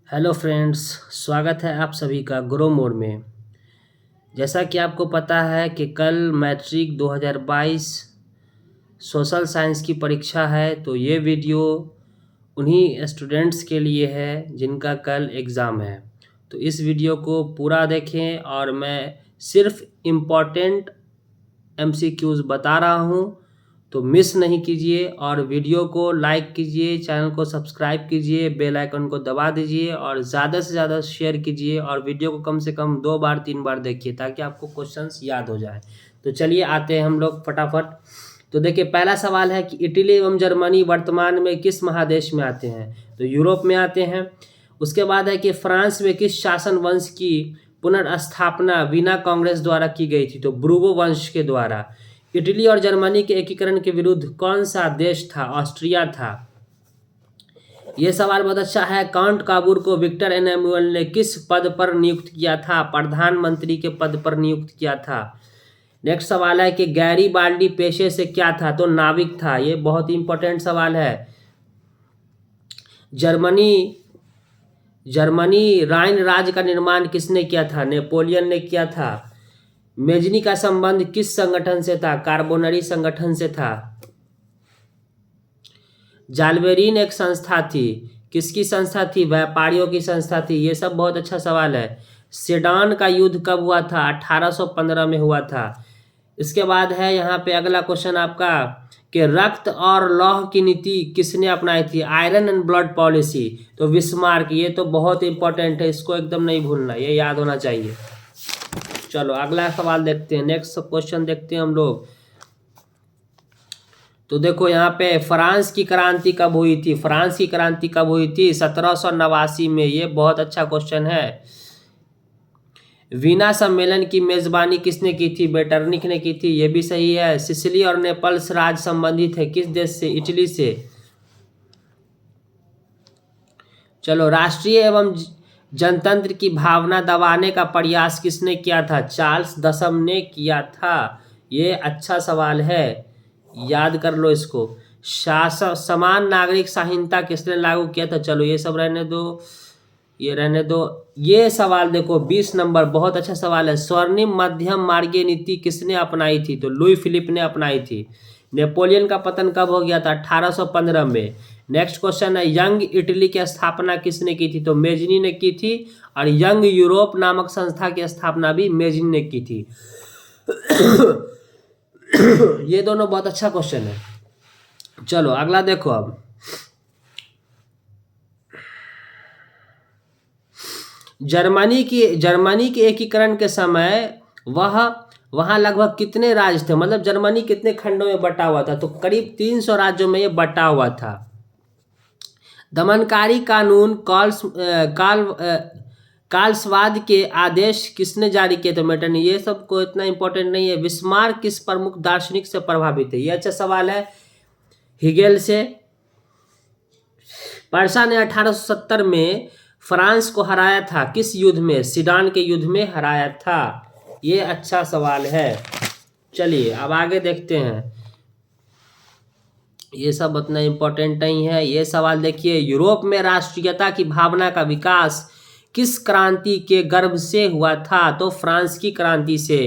Hello friends, स्वागत है आप सभी का ग्रो मोड में। जैसा कि आपको पता है कि कल मैट्रिक 2022 सोशल साइंस की परीक्षा है, तो ये वीडियो उन्हीं स्टूडेंट्स के लिए है जिनका कल एग्ज़ाम है। तो इस वीडियो को पूरा देखें और मैं सिर्फ इम्पॉर्टेंट एमसीक्यूज़ बता रहा हूँ, तो मिस नहीं कीजिए और वीडियो को लाइक कीजिए, चैनल को सब्सक्राइब कीजिए, बेल आइकन को दबा दीजिए और ज़्यादा से ज़्यादा शेयर कीजिए और वीडियो को कम से कम 2 बार 3 बार देखिए ताकि आपको क्वेश्चंस याद हो जाए। तो चलिए आते हैं हम लोग फटाफट। तो देखिए, पहला सवाल है कि इटली एवं जर्मनी वर्तमान में किस महादेश में आते हैं? तो यूरोप में आते हैं। उसके बाद है कि फ्रांस में किस शासन वंश की पुनर्स्थापना वीना कांग्रेस द्वारा की गई थी? तो ब्रूगो वंश के द्वारा। इटली और जर्मनी के एकीकरण के विरुद्ध कौन सा देश था? ऑस्ट्रिया था। यह सवाल बहुत अच्छा है। काउंट काबूर को विक्टर एनैमुअल ने किस पद पर नियुक्त किया था? प्रधानमंत्री के पद पर नियुक्त किया था। नेक्स्ट सवाल है कि गैरीबाल्डी पेशे से क्या था? तो नाविक था। ये बहुत इंपॉर्टेंट सवाल है। जर्मनी राइन राज्य का निर्माण किसने किया था? नेपोलियन ने किया था। मेजनी का संबंध किस संगठन से था? कार्बोनरी संगठन से था। जालबेरीन एक संस्था थी। किसकी संस्था थी? व्यापारियों की संस्था थी। ये सब बहुत अच्छा सवाल है। सेडान का युद्ध कब हुआ था? 1815 में हुआ था। इसके बाद है यहाँ पे अगला क्वेश्चन आपका कि रक्त और लौह की नीति किसने अपनाई थी? Iron and blood policy. तो बिस्मार्क। ये तो बहुत इंपॉर्टेंट है, इसको एकदम नहीं भूलना, ये याद होना चाहिए। चलो अगला सवाल देखते हैं, नेक्स्ट क्वेश्चन देखते हैं हम लोग। तो देखो यहाँ पे फ्रांस की क्रांति कब हुई थी? फ्रांस की क्रांति कब हुई थी? 1789 में। ये बहुत अच्छा क्वेश्चन है। वीना सम्मेलन की मेजबानी किसने की थी? बेटरनिक ने की थी। ये भी सही है। सिसिली और नेपल्स राज्य संबंधित है किस देश से? इटली से। चलो, राष्ट्रीय एवं जनतंत्र की भावना दबाने का प्रयास किसने किया था? चार्ल्स दशम ने किया था। ये अच्छा सवाल है, याद कर लो इसको। समान नागरिक संहिता किसने लागू किया था? चलो ये सब रहने दो, ये रहने दो। ये सवाल देखो 20 नंबर, बहुत अच्छा सवाल है। स्वर्णिम मध्यम मार्गीय नीति किसने अपनाई थी? तो लुई फिलिप ने अपनाई थी। नेपोलियन का पतन कब हो गया था? 1815 में। नेक्स्ट क्वेश्चन है, यंग इटली की स्थापना किसने की थी? तो मेजनी ने की थी। और यंग यूरोप नामक संस्था की स्थापना भी मेजनी ने की थी। ये दोनों बहुत अच्छा क्वेश्चन है। चलो अगला देखो। अब जर्मनी के एकीकरण के समय वहां लगभग कितने राज्य थे? मतलब जर्मनी कितने खंडों में बटा हुआ था? तो करीब 300 राज्यों में ये बटा हुआ था। दमनकारी कानून काल्सवाद के आदेश किसने जारी किए थे? मेटरनी। ये सब को इतना इंपॉर्टेंट नहीं है। बिस्मार्क किस प्रमुख दार्शनिक से प्रभावित है? ये अच्छा सवाल है। हिगेल से। पर्सा ने 1870 में फ्रांस को हराया था किस युद्ध में? सीडान के युद्ध में हराया था। ये अच्छा सवाल है। चलिए अब आगे देखते हैं। ये सब उतना इम्पोर्टेंट नहीं है। ये सवाल देखिए, यूरोप में राष्ट्रीयता की भावना का विकास किस क्रांति के गर्भ से हुआ था? तो फ्रांस की क्रांति से।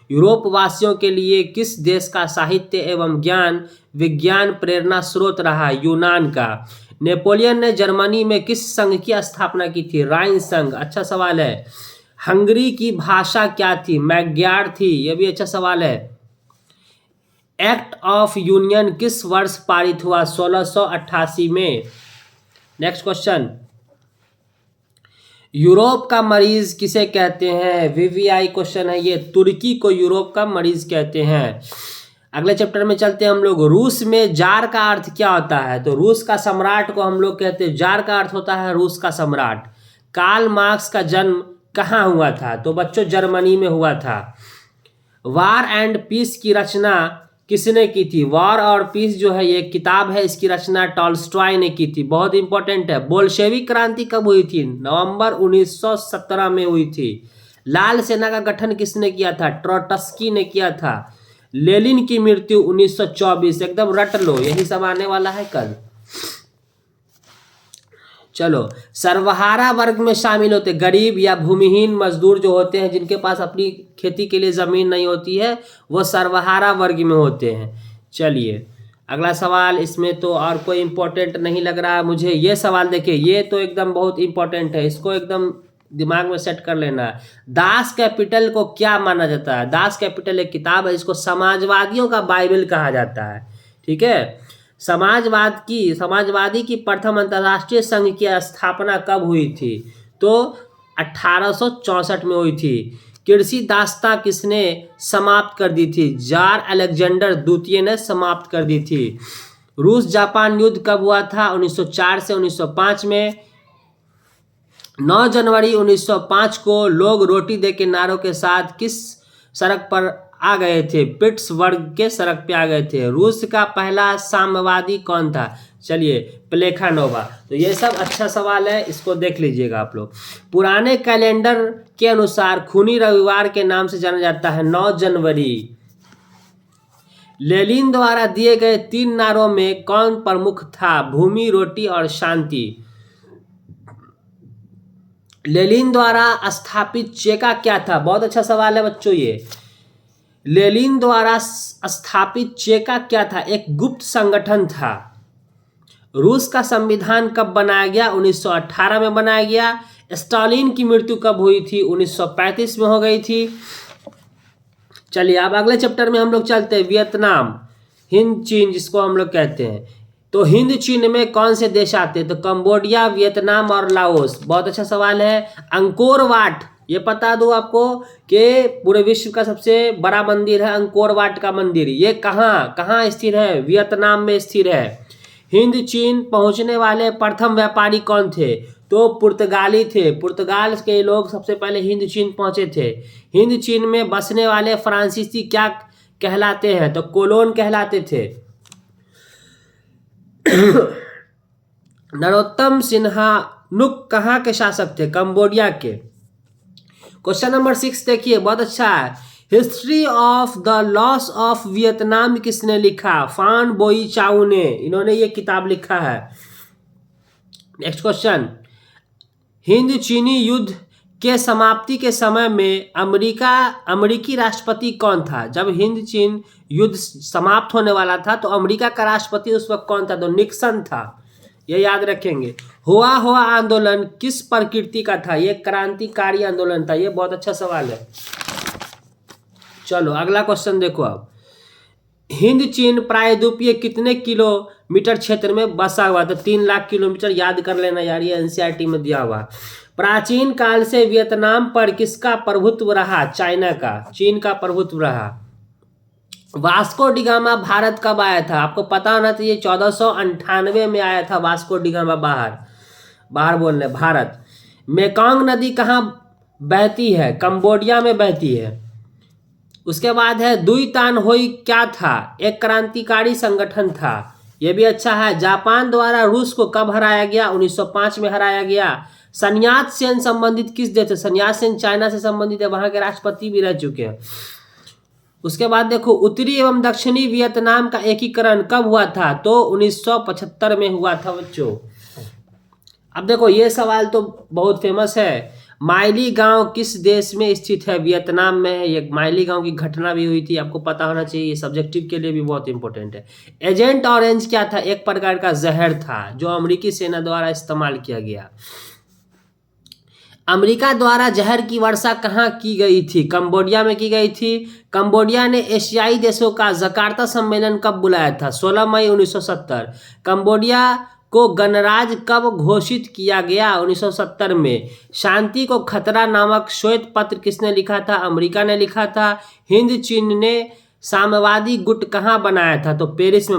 यूरोप वासियों के लिए किस देश का साहित्य एवं ज्ञान विज्ञान प्रेरणा स्रोत रहा? यूनान का। नेपोलियन ने जर्मनी में किस संघ की स्थापना की थी? राइन संघ। अच्छा सवाल है। हंगरी की भाषा क्या थी? मैग्यार थी। यह भी अच्छा सवाल है। एक्ट ऑफ यूनियन किस वर्ष पारित हुआ? 1688 में। नेक्स्ट क्वेश्चन, यूरोप का मरीज किसे कहते हैं? वीवीआई क्वेश्चन है ये। तुर्की को यूरोप का मरीज कहते हैं। अगले चैप्टर में चलते हैं हम लोग। रूस में जार का अर्थ क्या होता है? तो रूस का सम्राट को हम लोग कहते हैं, जार का अर्थ होता है रूस का सम्राट। कार्ल मार्क्स का जन्म कहाँ हुआ था? तो बच्चों जर्मनी में हुआ था। वार एंड पीस की रचना किसने की थी? वॉर और पीस जो है ये किताब है, इसकी रचना टॉल्स्टॉय ने की थी। बहुत इंपॉर्टेंट है। बोल्शेविक क्रांति कब हुई थी? नवंबर 1917 में हुई थी। लाल सेना का गठन किसने किया था? ट्रोट्स्की ने किया था। लेनिन की मृत्यु 1924। एकदम रट लो, यही सब आने वाला है कल। चलो, सर्वहारा वर्ग में शामिल होते गरीब या भूमिहीन मजदूर जो होते हैं, जिनके पास अपनी खेती के लिए ज़मीन नहीं होती है, वो सर्वहारा वर्ग में होते हैं। चलिए अगला सवाल, इसमें तो और कोई इम्पोर्टेंट नहीं लग रहा है मुझे। ये सवाल देखिए, ये तो एकदम बहुत इम्पोर्टेंट है, इसको एकदम दिमाग में सेट कर लेना है। दास कैपिटल को क्या माना जाता है? दास कैपिटल एक किताब है, इसको समाजवादियों का बाइबल कहा जाता है। ठीक है, समाजवादी की प्रथम अंतर्राष्ट्रीय संघ की स्थापना कब हुई थी? तो 1864 में हुई थी। कृषि दासता किसने समाप्त कर दी थी? जार अलेक्जेंडर द्वितीय ने समाप्त कर दी थी। रूस जापान युद्ध कब हुआ था? 1904 से 1905 में। 9 जनवरी 1905 को लोग रोटी दे के नारों के साथ किस सड़क पर आ गए थे? पिट्सबर्ग के सड़क पे आ गए थे। रूस का पहला साम्यवादी कौन था? चलिए, प्लेखानोवा। तो ये सब अच्छा सवाल है, इसको देख लीजिएगा आप लोग। पुराने कैलेंडर के अनुसार खूनी रविवार के नाम से जाना जाता है 9 जनवरी। लेनिन द्वारा दिए गए 3 नारों में कौन प्रमुख था? भूमि, रोटी और शांति। लेनिन द्वारा स्थापित चेका क्या था? बहुत अच्छा सवाल है बच्चों ये। लेनिन द्वारा स्थापित चेका क्या था? एक गुप्त संगठन था। रूस का संविधान कब बनाया गया? 1918 में बनाया गया। स्टालिन की मृत्यु कब हुई थी? 1935 में हो गई थी। चलिए अब अगले चैप्टर में हम लोग चलते हैं, वियतनाम, हिंद चीन जिसको हम लोग कहते हैं। तो हिंद चीन में कौन से देश आते हैं? तो कंबोडिया, वियतनाम और लाओस। बहुत अच्छा सवाल है। अंकोर वाट, ये बता दूं आपको कि पूरे विश्व का सबसे बड़ा मंदिर है अंकोर वाट का मंदिर। ये कहाँ स्थिर है? वियतनाम में स्थिर है। हिंद चीन पहुंचने वाले प्रथम व्यापारी कौन थे? तो पुर्तगाली थे। पुर्तगाल के लोग सबसे पहले हिंद चीन पहुंचे थे। हिंद चीन में बसने वाले फ्रांसीसी क्या कहलाते हैं? तो कोलोन कहलाते थे। नरोत्तम सिन्हा नुक कहाँ के शासक थे? कंबोडिया के। क्वेश्चन नंबर 6 देखिए, बहुत अच्छा है। History of the loss of Vietnam किसने लिखा? फान बोई चाउ ने, इन्होंने ये किताब लिखा है। नेक्स्ट क्वेश्चन, हिंद चीनी युद्ध के समाप्ति के समय में अमेरिकी राष्ट्रपति कौन था? जब हिंद चीन युद्ध समाप्त होने वाला था तो अमेरिका का राष्ट्रपति उस वक्त कौन था? तो निक्सन था। ये याद रखेंगे। हुआ आंदोलन किस प्रकृति का था? ये क्रांतिकारी आंदोलन था। ये बहुत अच्छा सवाल है। चलो अगला क्वेश्चन देखो अब। हिंद चीन प्रायद्वीपीय कितने किलोमीटर क्षेत्र में बसा हुआ था? 3 लाख किलोमीटर। याद कर लेना यार, ये एनसीईआरटी में दिया हुआ। प्राचीन काल से वियतनाम पर किसका प्रभुत्व रहा? चाइना का। चीन का प्रभुत्व रहा। वास्को डिगामा भारत कब आया था? आपको पता होना चाहिए, 1498 में आया था वास्को डिगामा बाहर बोल रहे भारत। मेकोंग नदी कहाँ बहती है? कंबोडिया में बहती है। उसके बाद है दुई तान होई क्या था? एक क्रांतिकारी संगठन था। यह भी अच्छा है। जापान द्वारा रूस को कब हराया गया? 1905 में हराया गया। सन्यात सेन संबंधित किस देश से? सन्यात सेन चाइना से संबंधित है, वहां के राष्ट्रपति भी रह चुके हैं। उसके बाद देखो, उत्तरी एवं दक्षिणी वियतनाम का एकीकरण कब हुआ था? तो 1975 में हुआ था बच्चों। अब देखो ये सवाल तो बहुत फेमस है। माइली गांव किस देश में स्थित है? वियतनाम में है। ये माइली गांव की घटना भी हुई थी, आपको पता होना चाहिए। ये सब्जेक्टिव के लिए भी बहुत इंपॉर्टेंट है। एजेंट ऑरेंज क्या था? एक प्रकार का जहर था जो अमेरिकी सेना द्वारा इस्तेमाल किया गया। अमेरिका द्वारा जहर की वर्षा कहाँ की गई थी? कंबोडिया में की गई थी। कंबोडिया ने एशियाई देशों का जकार्ता सम्मेलन कब बुलाया था? 16 मई 1970। कंबोडिया को गणराज्य कब घोषित किया गया? 1970 में। शांति को खतरा नामक श्वेत पत्र किसने लिखा था? अमेरिका ने लिखा था। हिंद चीन ने साम्यवादी गुट कहाँ बनाया था? तो पेरिस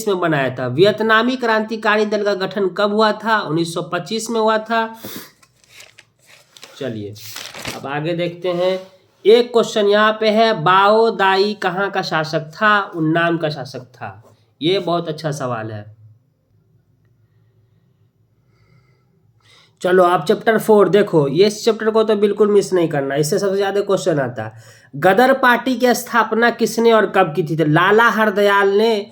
में बनाया था। वियतनामी क्रांतिकारी दल का गठन कब हुआ था? 1925 में हुआ था। चलिए अब आगे देखते हैं। एक क्वेश्चन यहाँ पे है, बाओ दाई कहाँ का शासक था? उन्नाम का शासक था। ये बहुत अच्छा सवाल है। चलो आप चैप्टर 4 देखो, ये इस चैप्टर को तो बिल्कुल मिस नहीं करना, इससे सबसे ज्यादा क्वेश्चन आता है। गदर पार्टी की स्थापना किसने और कब की थी? तो लाला हरदयाल ने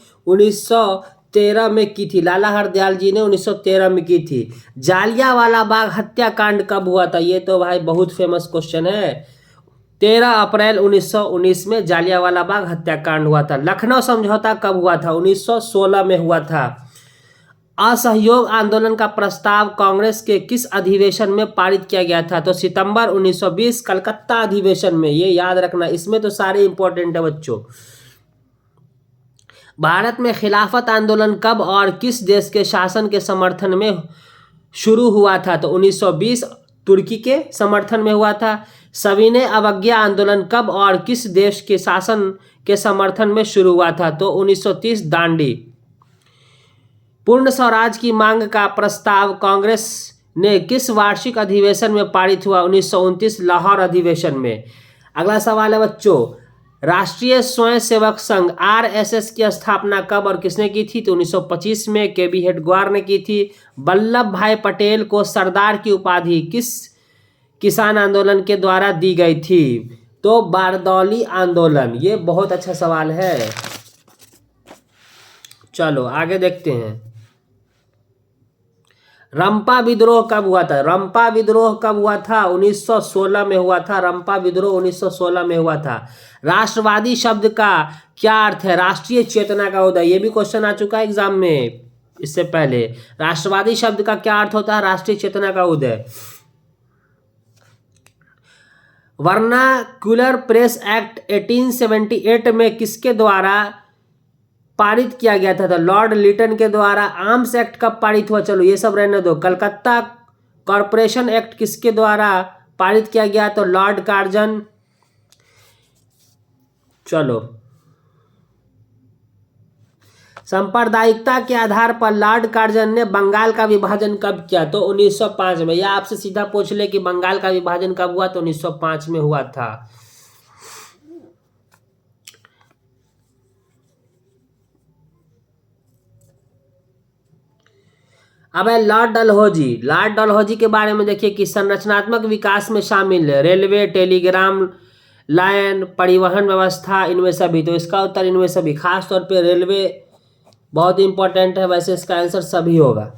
1913 में की थी। लाला हरदयाल जी ने 1913 में की थी। जालियांवाला बाग हत्याकांड कब हुआ था? ये तो भाई बहुत फेमस क्वेश्चन है। 13 अप्रैल 1919 में जालियांवाला बाग हत्याकांड हुआ था। लखनऊ समझौता कब हुआ था? 1916 में हुआ था। असहयोग आंदोलन का प्रस्ताव कांग्रेस के किस अधिवेशन में पारित किया गया था? तो सितंबर 1920 कलकत्ता अधिवेशन में। ये याद रखना, इसमें तो सारे इंपॉर्टेंट है बच्चों। भारत में खिलाफत आंदोलन कब और किस देश के शासन के समर्थन में शुरू हुआ था? तो 1920 तुर्की के समर्थन में हुआ था। सविनय अवज्ञा आंदोलन कब और किस देश के शासन के समर्थन में शुरू हुआ था? तो 1930 दांडी। पूर्ण स्वराज की मांग का प्रस्ताव कांग्रेस ने किस वार्षिक अधिवेशन में पारित हुआ? 1929 लाहौर अधिवेशन में। अगला सवाल है बच्चों, राष्ट्रीय स्वयंसेवक संघ आरएसएस की स्थापना कब और किसने की थी? तो 1925 में केबी हेडगेवार ने की थी। वल्लभ भाई पटेल को सरदार की उपाधि किस किसान आंदोलन के द्वारा दी गई थी? तो बारदौली आंदोलन। ये बहुत अच्छा सवाल है। चलो आगे देखते हैं। रंपा विद्रोह कब हुआ था? रंपा विद्रोह कब हुआ था? 1916 में हुआ था। रंपा विद्रोह 1916 में हुआ था। राष्ट्रवादी शब्द का क्या अर्थ है? राष्ट्रीय चेतना का उदय। ये भी क्वेश्चन आ चुका है एग्जाम में इससे पहले। राष्ट्रवादी शब्द का क्या अर्थ होता है? राष्ट्रीय चेतना का उदय। वर्नाक्युलर प्रेस एक्ट 1878 में किसके द्वारा पारित किया गया था? तो लॉर्ड लिटन के द्वारा। आर्म्स एक्ट कब पारित हुआ? चलो ये सब रहने दो। कलकत्ता कॉरपोरेशन एक्ट किसके द्वारा पारित किया गया? तो लॉर्ड कार्जन। चलो, सांप्रदायिकता के आधार पर लॉर्ड कार्जन ने बंगाल का विभाजन कब किया? तो 1905 में। या आपसे सीधा पूछ ले कि बंगाल का विभाजन कब हुआ? तो 1905 में हुआ था। अब है लॉर्ड डलहौजी। लॉर्ड डलहौजी के बारे में देखिए कि संरचनात्मक विकास में शामिल है रेलवे, टेलीग्राम लाइन, परिवहन व्यवस्था, इनमें सभी। तो इसका उत्तर इनमें सभी। खास तौर पे रेलवे बहुत इंपॉर्टेंट है, वैसे इसका आंसर सभी होगा।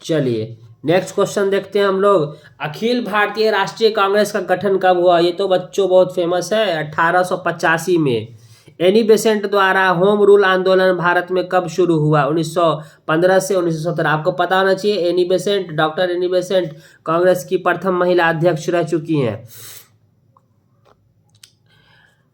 चलिए नेक्स्ट क्वेश्चन देखते हैं हम लोग। अखिल भारतीय राष्ट्रीय कांग्रेस का गठन कब हुआ? ये तो बच्चों बहुत फेमस है। 1885 में। एनी बेसेंट द्वारा होम रूल आंदोलन भारत में कब शुरू हुआ? 1915 से 1917। आपको पता होना चाहिए Annie Besant, doctor Annie Besant Congress की प्रथम महिला अध्यक्ष रह चुकी हैं।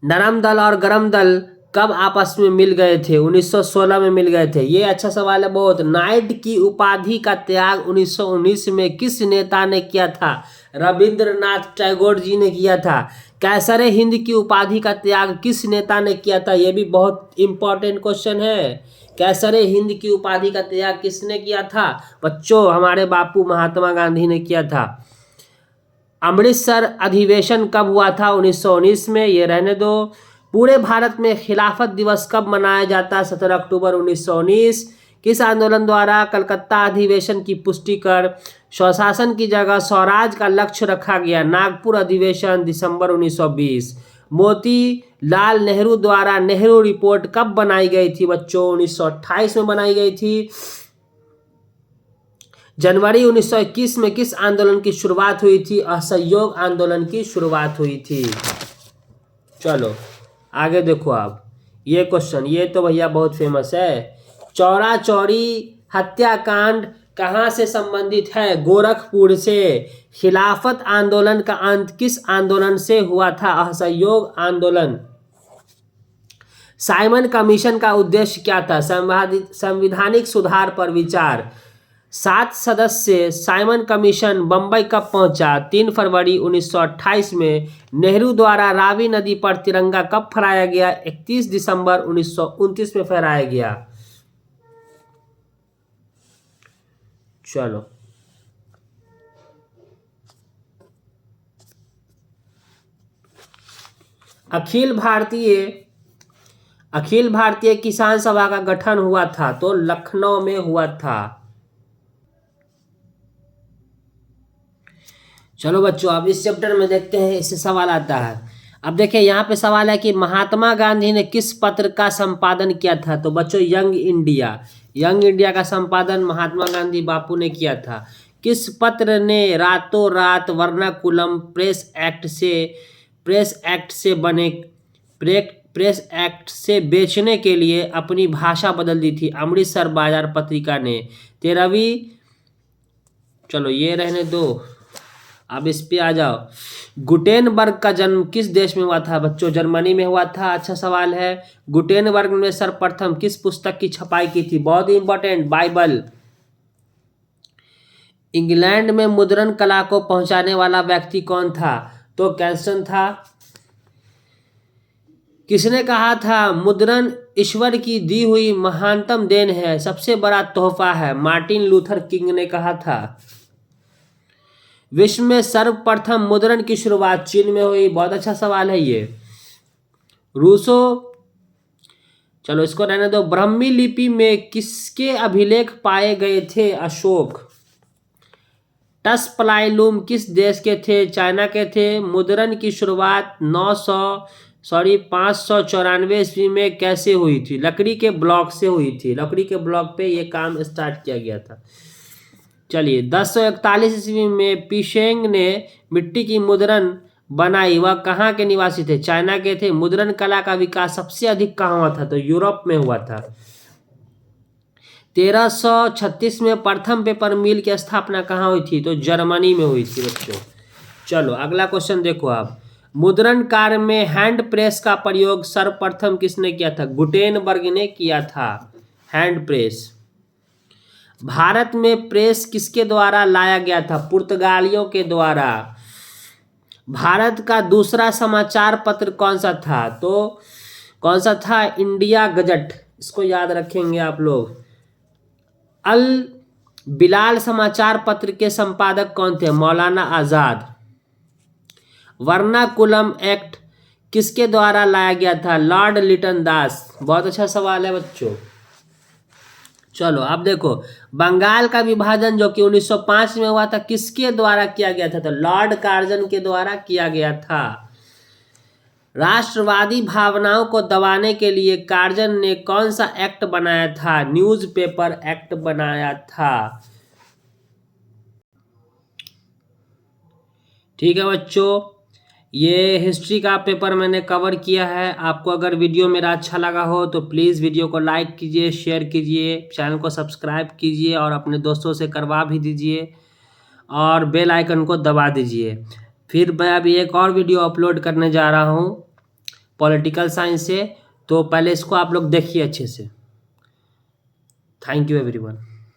नरम दल और गरम दल कब आपस में मिल गए थे? 1916 में मिल गए थे। ये अच्छा सवाल है बहुत। नाइट की उपाधि का त्याग 1919 में किस नेता ने किया था? रविंद्रनाथ टैगोर जी ने किया था। कैसरे हिंद की उपाधि का त्याग किस नेता ने किया था? यह भी बहुत इंपॉर्टेंट क्वेश्चन है। कैसरे हिंद की उपाधि का त्याग किसने किया था? बच्चों हमारे बापू महात्मा गांधी ने किया था। अमृतसर अधिवेशन कब हुआ था? 1919 में। ये रहने दो। पूरे भारत में खिलाफत दिवस कब मनाया जाता है? 17 अक्टूबर 1919। किस आंदोलन द्वारा कलकत्ता अधिवेशन की पुष्टि कर स्वशासन की जगह स्वराज का लक्ष्य रखा गया? नागपुर अधिवेशन, दिसंबर 1920। मोतीलाल नेहरू द्वारा नेहरू रिपोर्ट कब बनाई गई थी? बच्चों 1928 में बनाई गई थी। जनवरी 1921 में किस आंदोलन की शुरुआत हुई थी? असहयोग आंदोलन की शुरुआत हुई थी। चलो आगे देखो आप। ये क्वेश्चन ये तो भैया बहुत फेमस है। चौरा चौरी हत्याकांड कहाँ से संबंधित है? गोरखपुर से। खिलाफत आंदोलन का अंत किस आंदोलन से हुआ था? असहयोग आंदोलन। साइमन कमीशन का उद्देश्य क्या था? संवैधानिक सुधार पर विचार। 7 सदस्य साइमन कमीशन बंबई कब पहुंचा? 3 फरवरी 1928 में। नेहरू द्वारा रावी नदी पर तिरंगा कब फहराया गया? 31 दिसंबर 1929 में फहराया गया। चलो अखिल भारतीय किसान सभा का गठन हुआ था? तो लखनऊ में हुआ था। चलो बच्चों अब इस चैप्टर में देखते हैं, इससे सवाल आता है। अब देखिए यहाँ पे सवाल है कि महात्मा गांधी ने किस पत्र का संपादन किया था। तो बच्चों यंग इंडिया का संपादन महात्मा गांधी बापू ने किया था। किस पत्र ने रातों रात वर्नाकुलम प्रेस एक्ट से बेचने के लिए अपनी भाषा बदल दी थी। अमृतसर बाजार पत्रिका ने 13वीं, चलो ये रहने दो, अब इस पे आ जाओ। गुटेनबर्ग का जन्म किस देश में हुआ था। बच्चों जर्मनी में हुआ था। अच्छा सवाल है। गुटेनबर्ग ने सर्वप्रथम किस पुस्तक की छपाई की थी। बहुत ही इंपॉर्टेंट, बाइबल। इंग्लैंड में मुद्रण कला को पहुंचाने वाला व्यक्ति कौन था। तो कैल्सन था। किसने कहा था मुद्रण ईश्वर की दी हुई महानतम देन है, सबसे बड़ा तोहफा है। मार्टिन लूथर किंग ने कहा था। विश्व में सर्वप्रथम मुद्रण की शुरुआत चीन में हुई। बहुत अच्छा सवाल है ये। रूसो, चलो इसको रहने दो। ब्राह्मी लिपि में किसके अभिलेख पाए गए थे। अशोक। टसप्लाइलूम किस देश के थे। चाइना के थे। मुद्रण की शुरुआत 594 ईस्वी में कैसे हुई थी। लकड़ी के ब्लॉक से हुई थी। लकड़ी के ब्लॉक पे ये काम स्टार्ट किया गया था। चलिए 1041 ईस्वी में पिशेंग ने मिट्टी की मुद्रण बनाई। वह कहाँ के निवासी थे। चाइना के थे। मुद्रण कला का विकास सबसे अधिक कहाँ हुआ था। तो यूरोप में हुआ था। 1336 में प्रथम पेपर मिल की स्थापना कहाँ हुई थी। तो जर्मनी में हुई थी बच्चों। चलो अगला क्वेश्चन देखो आप। मुद्रण कार्य में हैंड प्रेस का प्रयोग सर्वप्रथम किसने किया था। गुटेनबर्ग ने किया था हैंड प्रेस। भारत में प्रेस किसके द्वारा लाया गया था। पुर्तगालियों के द्वारा। भारत का दूसरा समाचार पत्र कौन सा था। तो कौन सा था। India gazette. इसको याद रखेंगे आप लोग। अल बिलाल समाचार पत्र के संपादक कौन थे। मौलाना आजाद। वर्नाकुलम एक्ट किसके द्वारा लाया गया था। लॉर्ड लिटन दास। बहुत अच्छा सवाल है बच्चों। चलो अब देखो बंगाल का विभाजन जो कि 1905 में हुआ था किसके द्वारा किया गया था। तो लॉर्ड कार्जन के द्वारा किया गया था। राष्ट्रवादी भावनाओं को दबाने के लिए कार्जन ने कौन सा एक्ट बनाया था। न्यूज़पेपर एक्ट बनाया था। ठीक है बच्चों, ये हिस्ट्री का पेपर मैंने कवर किया है। आपको अगर वीडियो मेरा अच्छा लगा हो तो प्लीज़ वीडियो को लाइक कीजिए, शेयर कीजिए, चैनल को सब्सक्राइब कीजिए और अपने दोस्तों से करवा भी दीजिए और बेल आइकन को दबा दीजिए। फिर मैं अभी एक और वीडियो अपलोड करने जा रहा हूँ पॉलिटिकल साइंस से, तो पहले इसको आप लोग देखिए अच्छे से। Thank you everyone.